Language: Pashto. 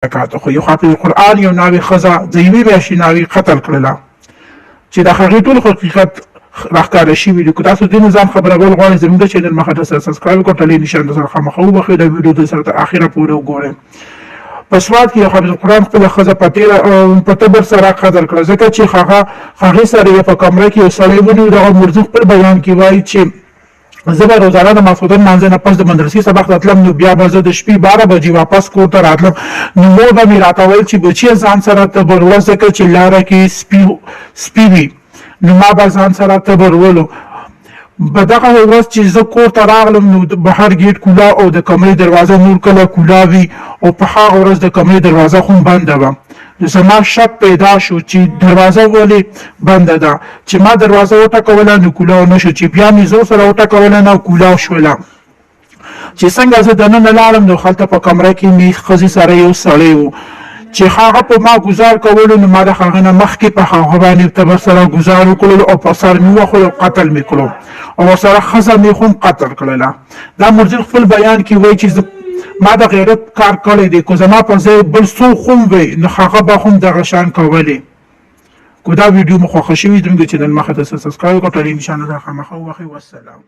خو یو حافظ قرآن یو ناوې ښځه د یوې میاشتې ناوې قتل کړله چې د هغې ټول حقیقت راښکاره شوي دي. که تاسو دې نظام خبرول غواړئ زموږ د چینل مخه ته سبسکرایب کړئ، ټلې نشان در سره خامخا وبخئ، دا ویډیو در سره تر اخره پورې وګورئ. په سوات کې یو حافظ قرآن خپله ښځه په تبر سره قتل کړه ځکه چې هغې سره یې په کمره کې یو سړی ونیو. دغه مرزي خپل بیان کې وایي چې زه به روزانه د ماسخوتن لمانځه نه پس د مدرسې سبق ته تلم، نو بیا به زه د شپې 12 بجې واپس کور ته راتلم. نو مور به مې راته ویل چې بچیه ځان سره تبر وله ځکه چې لاره کې سپي وي، نو ما به ځان سره تبر ولو. په دغه ورځ چې زه کور ته راغلم نو د بهر ګیټ کولا او د کمرې دروازه نور کله کولا وي او په هغه ورځ د کمرې دروازه خو بنده وه. زما شک پیدا شو چې دروازه ولې بنده ده. چې ما دروازه وټکوله نو کولا نه شو، چې بیا مې زه سره وټکوله نه کولا شوله. چې څنګه زه دننه لاړم نو هلته په کمره کې مې ښځې سره یو سړی و چې هغه په ما ګزار کولو، نو ما د هغه نه مخکې په هغه باندې تبر سره ګزار وکړلو او په سر مې وخوړ او قتل مې کړو او ورسره ښځه مې هم قتل کړله. دا مرجل خپل بیان کې وایي چې ما د غیرت کار کړی دی، که زما په ځای بل څوک هم وی نو هغه به هم دغه شان کولی. که دا ویډیو مو خوښه شوي زموږ د چینل مخه ته سبسکرایب کړئ، ټلې نشانه در خامخا ووهئ. والسلام.